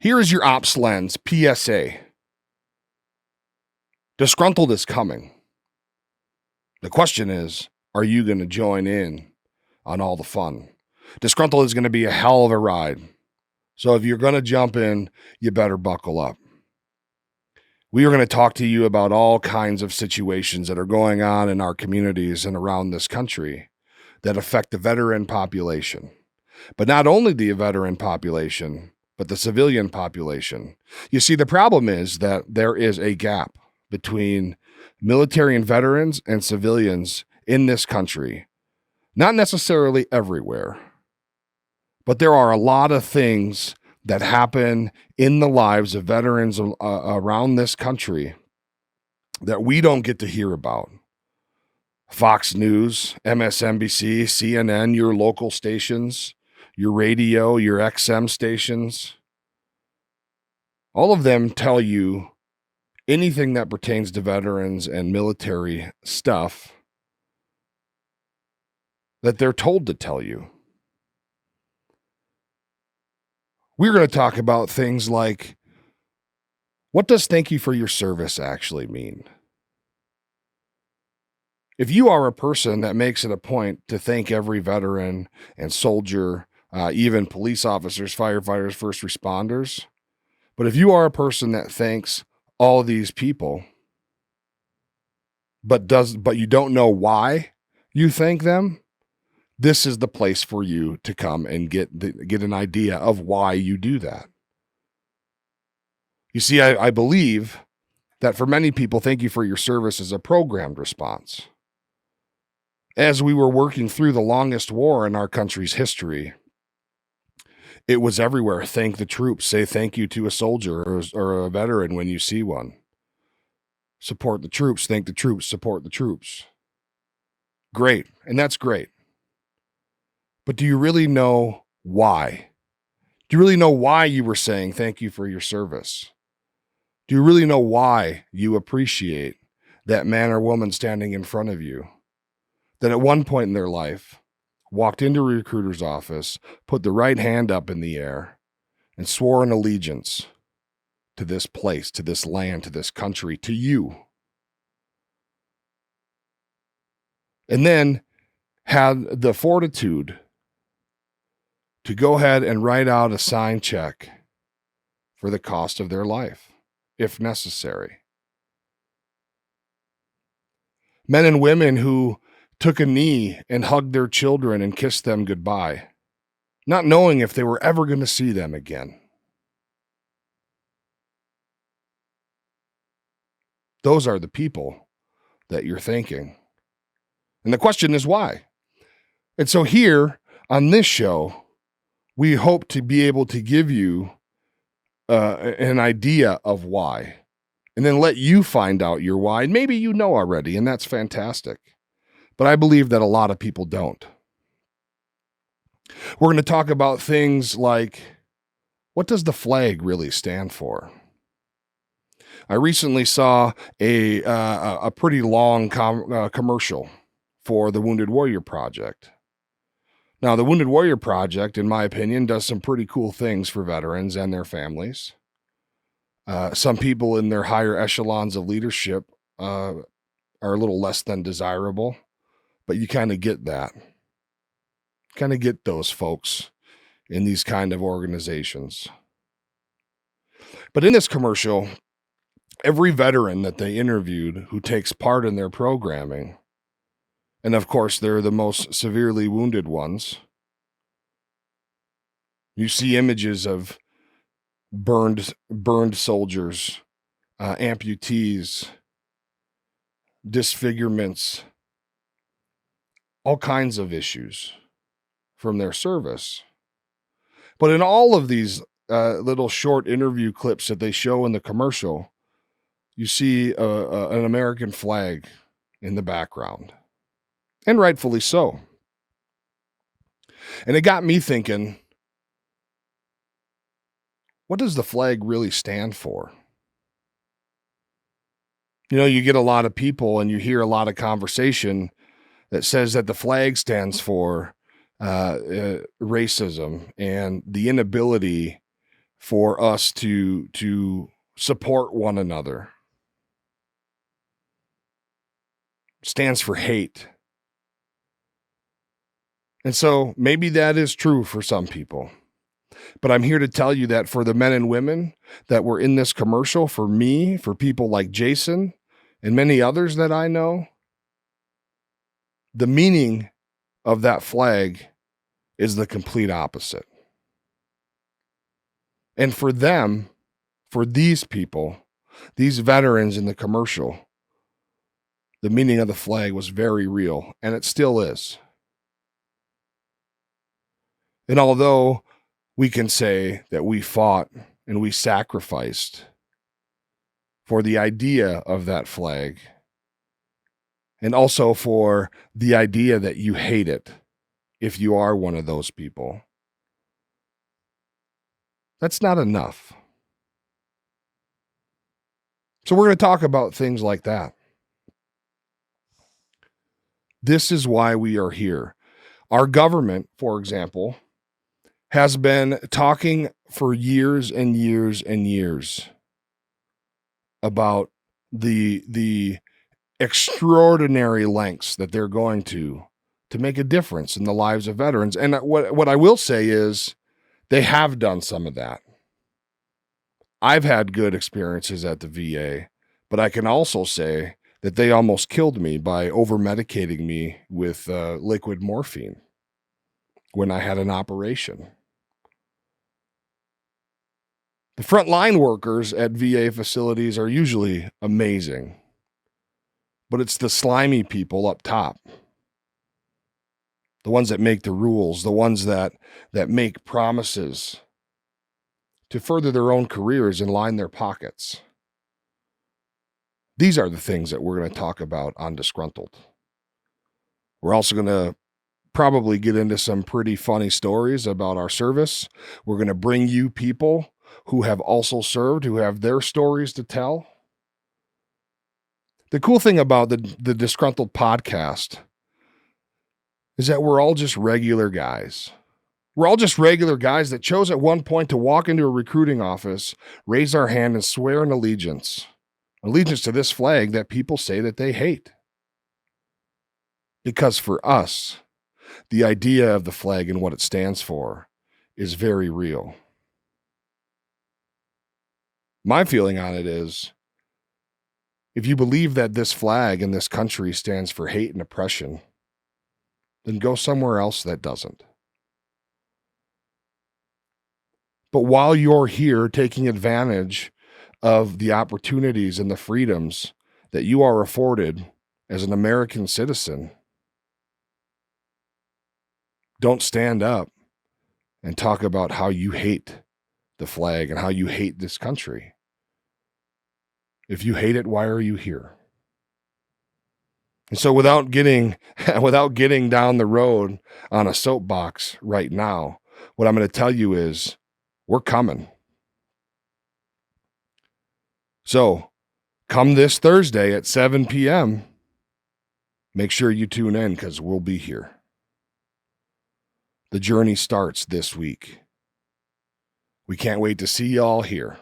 Here is your ops lens, PSA. Disgruntled is coming. The question is, are you going to join in on all the fun? Disgruntled is going to be a hell of a ride. So if you're going to jump in, you better buckle up. We are going to talk to you about all kinds of situations that are going on in our communities and around this country that affect the veteran population. But not only the veteran population, but the civilian population. You see, the problem is that there is a gap between military and veterans and civilians in this country. Not necessarily everywhere, but there are a lot of things that happen in the lives of veterans around this country that we don't get to hear about. Fox News, MSNBC, CNN, your local stations, your radio, your XM stations, all of them tell you anything that pertains to veterans and military stuff that they're told to tell you. We're going to talk about things like, what does thank you for your service actually mean? If you are a person that makes it a point to thank every veteran and soldier, even police officers, firefighters, first responders, but if you are a person that thanks all these people, but you don't know why you thank them, this is the place for you to come and get an idea of why you do that. You see, I believe that for many people, thank you for your service is a programmed response. As we were working through the longest war in our country's history, it was everywhere. Thank the troops. Say thank you to a soldier or a veteran when you see one. Support the troops. Thank the troops. Support the troops. Great. And that's great. But do you really know why? Do you really know why you were saying thank you for your service? Do you really know why you appreciate that man or woman standing in front of you that at one point in their life walked into a recruiter's office, put the right hand up in the air, and swore an allegiance to this place, to this land, to this country, to you? And then had the fortitude to go ahead and write out a signed check for the cost of their life, if necessary. Men and women who took a knee and hugged their children and kissed them goodbye, not knowing if they were ever going to see them again. Those are the people that you're thanking. And the question is why? And so here on this show, we hope to be able to give you an idea of why, and then let you find out your why. And maybe you know already, and that's fantastic. But I believe that a lot of people don't. We're going to talk about things like, what does the flag really stand for? I recently saw a pretty long commercial for the Wounded Warrior Project. Now, the Wounded Warrior Project, in my opinion, does some pretty cool things for veterans and their families. Some people in their higher echelons of leadership are a little less than desirable, but you kind of get that. Kind of get those folks in these kind of organizations. But in this commercial, every veteran that they interviewed who takes part in their programming, and of course, they're the most severely wounded ones. You see images of burned soldiers, amputees, disfigurements, all kinds of issues from their service. But in all of these little short interview clips that they show in the commercial, you see an American flag in the background. And rightfully so. And it got me thinking, what does the flag really stand for? You know, you get a lot of people and you hear a lot of conversation that says that the flag stands for racism and the inability for us to support one another. Stands for hate. And so maybe that is true for some people. But I'm here to tell you that for the men and women that were in this commercial, for me, for people like Jason and many others that I know, the meaning of that flag is the complete opposite. And for them, for these people, these veterans in the commercial, the meaning of the flag was very real, and it still is. And although we can say that we fought and we sacrificed for the idea of that flag, and also for the idea that you hate it if you are one of those people, that's not enough. So we're going to talk about things like that. This is why we are here. Our government, for example, has been talking for years and years and years about the extraordinary lengths that they're going to make a difference in the lives of veterans. And what I will say is they have done some of that. I've had good experiences at the VA, but I can also say that they almost killed me by over-medicating me with liquid morphine when I had an operation. The frontline workers at VA facilities are usually amazing, but it's the slimy people up top, the ones that make the rules, the ones that make promises to further their own careers and line their pockets. These are the things that we're going to talk about on Disgruntled. We're also going to probably get into some pretty funny stories about our service. We're going to bring you people who have also served, who have their stories to tell. The cool thing about the Disgruntled podcast is that we're all just regular guys. We're all just regular guys that chose at one point to walk into a recruiting office, raise our hand, and swear an allegiance to this flag that people say that they hate. Because for us, the idea of the flag and what it stands for is very real. My feeling on it is, if you believe that this flag in this country stands for hate and oppression, then go somewhere else that doesn't. But while you're here taking advantage of the opportunities and the freedoms that you are afforded as an American citizen, don't stand up and talk about how you hate the flag and how you hate this country. If you hate it, why are you here? And so without getting down the road on a soapbox right now, what I'm going to tell you is we're coming. So come this Thursday at 7 p.m., make sure you tune in because we'll be here. The journey starts this week. We can't wait to see y'all here.